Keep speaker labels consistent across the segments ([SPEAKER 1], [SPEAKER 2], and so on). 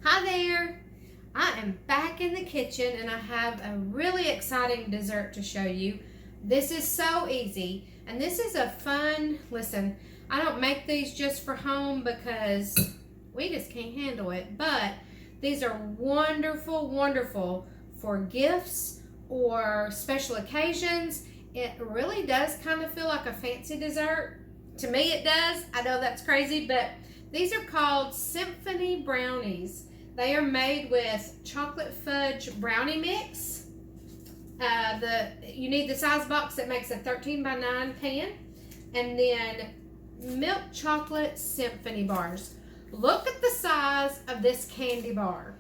[SPEAKER 1] Hi there! I am back in the kitchen and I have a really exciting dessert to show you. This is so easy and this is a fun, listen, I don't make these just for home because we just can't handle it, but these are wonderful, wonderful for gifts or special occasions. It really does kind of feel like a fancy dessert. To me it does. I know that's crazy, but these are called Symphony Brownies. They are made with chocolate fudge brownie mix. You need the size box that makes a 13 by 9 pan. And then milk chocolate symphony bars. Look at the size of this candy bar.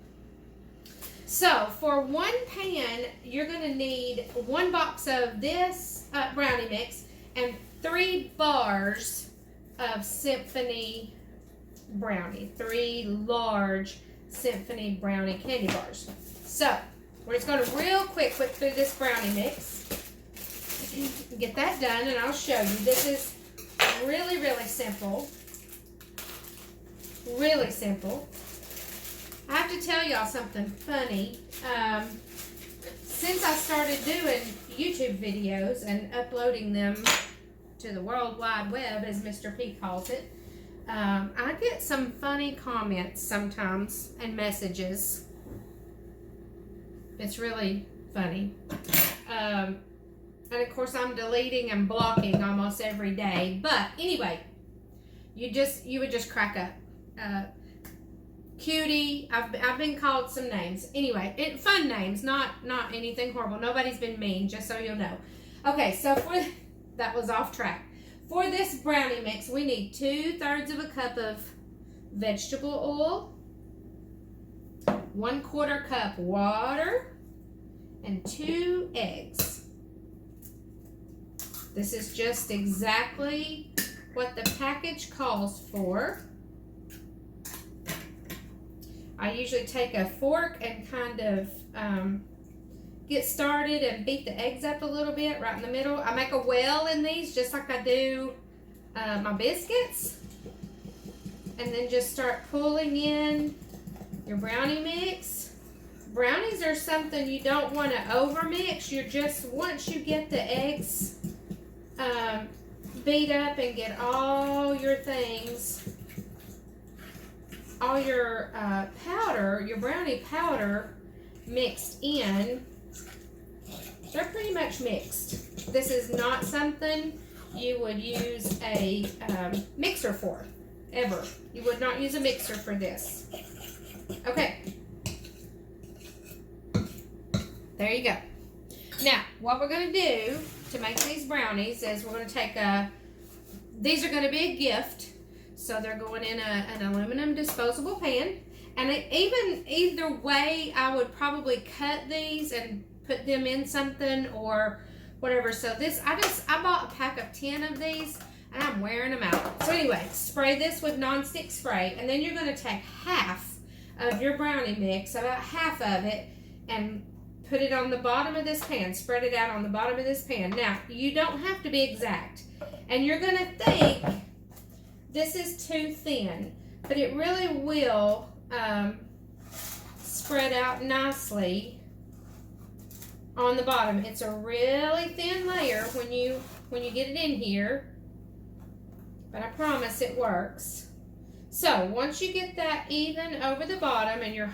[SPEAKER 1] So for one pan, you're going to need 1 box of this brownie mix and 3 bars of symphony brownie. 3 large symphony brownie candy bars. So we're just going to real quick whip through this brownie mix. Get that done and I'll show you. This is really, really simple. Really simple. I have to tell y'all something funny. Since I started doing YouTube videos and uploading them to the World Wide Web, as Mr. P calls it, I get some funny comments sometimes and messages. It's really funny. And of course I'm deleting and blocking almost every day. But anyway, you would just crack up. Cutie, I've been called some names. Anyway, fun names, not anything horrible. Nobody's been mean, just so you'll know. Okay, so that was off track. For this brownie mix, we need 2/3 of a cup of vegetable oil, 1/4 cup water, and 2 eggs. This is just exactly what the package calls for. I usually take a fork and kind of get started and beat the eggs up a little bit right in the middle. I make a well in these just like I do my biscuits. And then just start pulling in your brownie mix. Brownies are something you don't want to over mix. You're just, once you get the eggs beat up and get all your things, all your powder, your brownie powder mixed in, they're pretty much mixed. This is not something you would use a mixer for, ever. You would not use a mixer for this. Okay. There you go. Now, what we're going to do to make these brownies is we're going to take these are going to be a gift. So they're going in an aluminum disposable pan. And either way, I would probably cut these and put them in something or whatever. So this, I bought a pack of 10 of these and I'm wearing them out. So anyway, spray this with nonstick spray. And then you're going to take half of your brownie mix, about half of it, and put it on the bottom of this pan. Spread it out on the bottom of this pan. Now, you don't have to be exact. And you're going to think this is too thin, but it really will spread out nicely on the bottom. It's a really thin layer when you get it in here, but I promise it works. So once you get that even over the bottom and the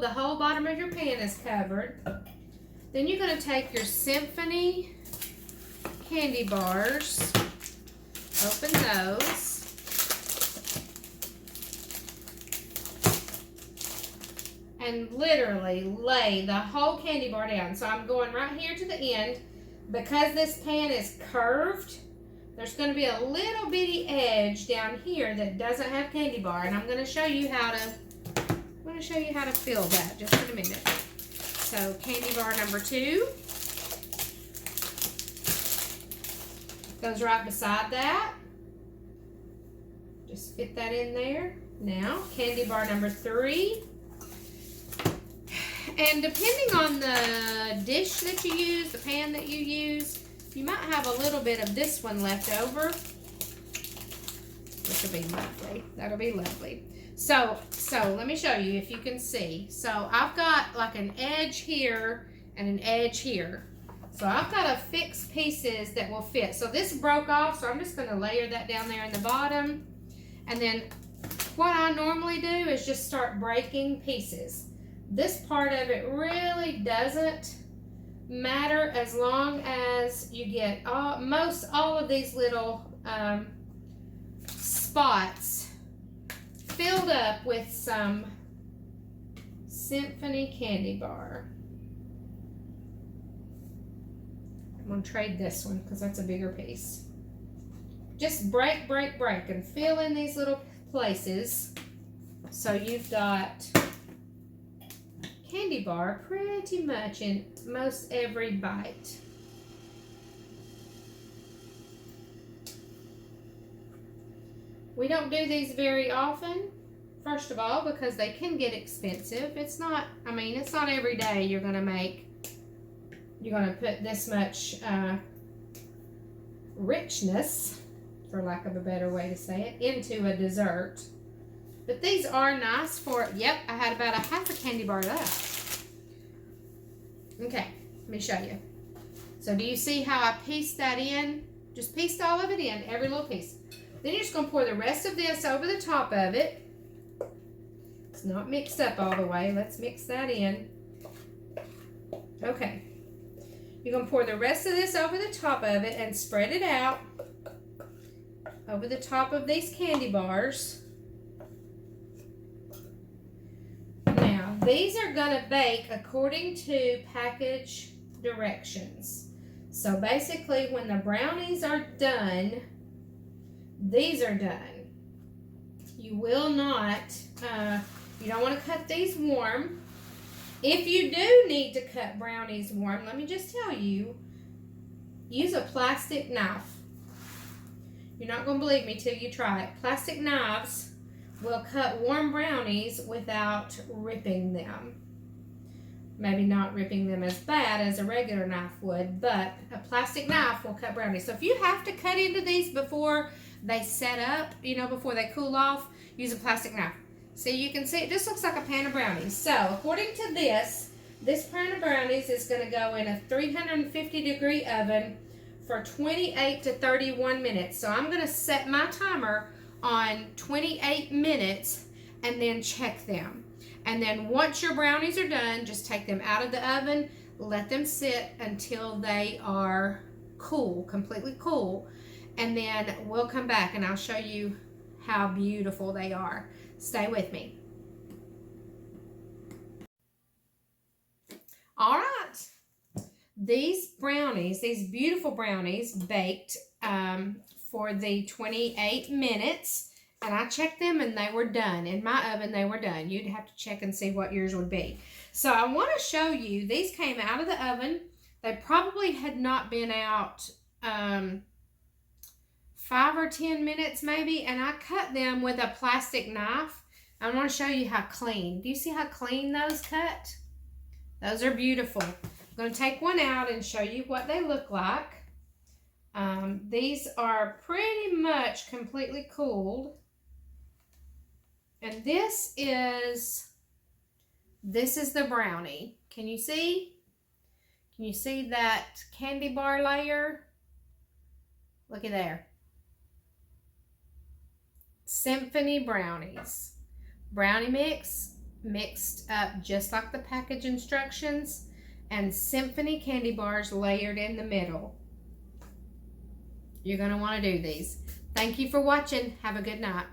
[SPEAKER 1] whole bottom of your pan is covered, then you're going to take your Symphony candy bars, open those, and literally lay the whole candy bar down. So I'm going right here to the end. Because this pan is curved, there's going to be a little bitty edge down here that doesn't have candy bar, and I'm going to show you how to fill that just in a minute. So candy bar number 2 goes right beside that. Just fit that in there. Now candy bar number 3. And depending on the dish that you use, the pan that you use, you might have a little bit of this one left over, which will be lovely. That'll be lovely. So let me show you if you can see. So I've got like an edge here and an edge here. So I've got to fix pieces that will fit. So this broke off, so I'm just going to layer that down there in the bottom. And then what I normally do is just start breaking pieces. This part of it really doesn't matter as long as you get all of these little spots filled up with some Symphony candy bar. I'm going to trade this one because that's a bigger piece. Just break, break, break and fill in these little places. So you've got candy bar pretty much in most every bite. We don't do these very often, first of all, because they can get expensive. It's not every day you're going to put this much richness, for lack of a better way to say it, into a dessert. But these are nice for, yep, I had about a half a candy bar left. Okay, let me show you. So do you see how I pieced that in? Just pieced all of it in, every little piece. Then you're just going to pour the rest of this over the top of it. It's not mixed up all the way. Let's mix that in. Okay. You're going to pour the rest of this over the top of it and spread it out over the top of these candy bars. Now, these are going to bake according to package directions. So basically, when the brownies are done, these are done. You will not, you don't want to cut these warm. If you do need to cut brownies warm, let me just tell you, use a plastic knife. You're not going to believe me till you try it. Plastic knives will cut warm brownies without ripping them. Maybe not ripping them as bad as a regular knife would, but a plastic knife will cut brownies. So if you have to cut into these before they set up, before they cool off, use a plastic knife. So you can see it just looks like a pan of brownies. So according to this pan of brownies is going to go in a 350-degree oven for 28 to 31 minutes. So I'm going to set my timer on 28 minutes and then check them. And then once your brownies are done, just take them out of the oven, let them sit until they are cool, completely cool. And then we'll come back and I'll show you how beautiful they are. Stay with me. All right. These brownies, these beautiful brownies, baked for the 28 minutes. And I checked them and they were done. In my oven, they were done. You'd have to check and see what yours would be. So I want to show you, these came out of the oven. They probably had not been out 5 or 10 minutes maybe. And I cut them with a plastic knife. I want to show you how clean. Do you see how clean those cut? Those are beautiful. I'm going to take one out and show you what they look like. These are pretty much completely cooled. And this is the brownie. Can you see? Can you see that candy bar layer? Look at there. Symphony Brownies. Brownie mix, mixed up just like the package instructions, and Symphony candy bars layered in the middle. You're going to want to do these. Thank you for watching. Have a good night.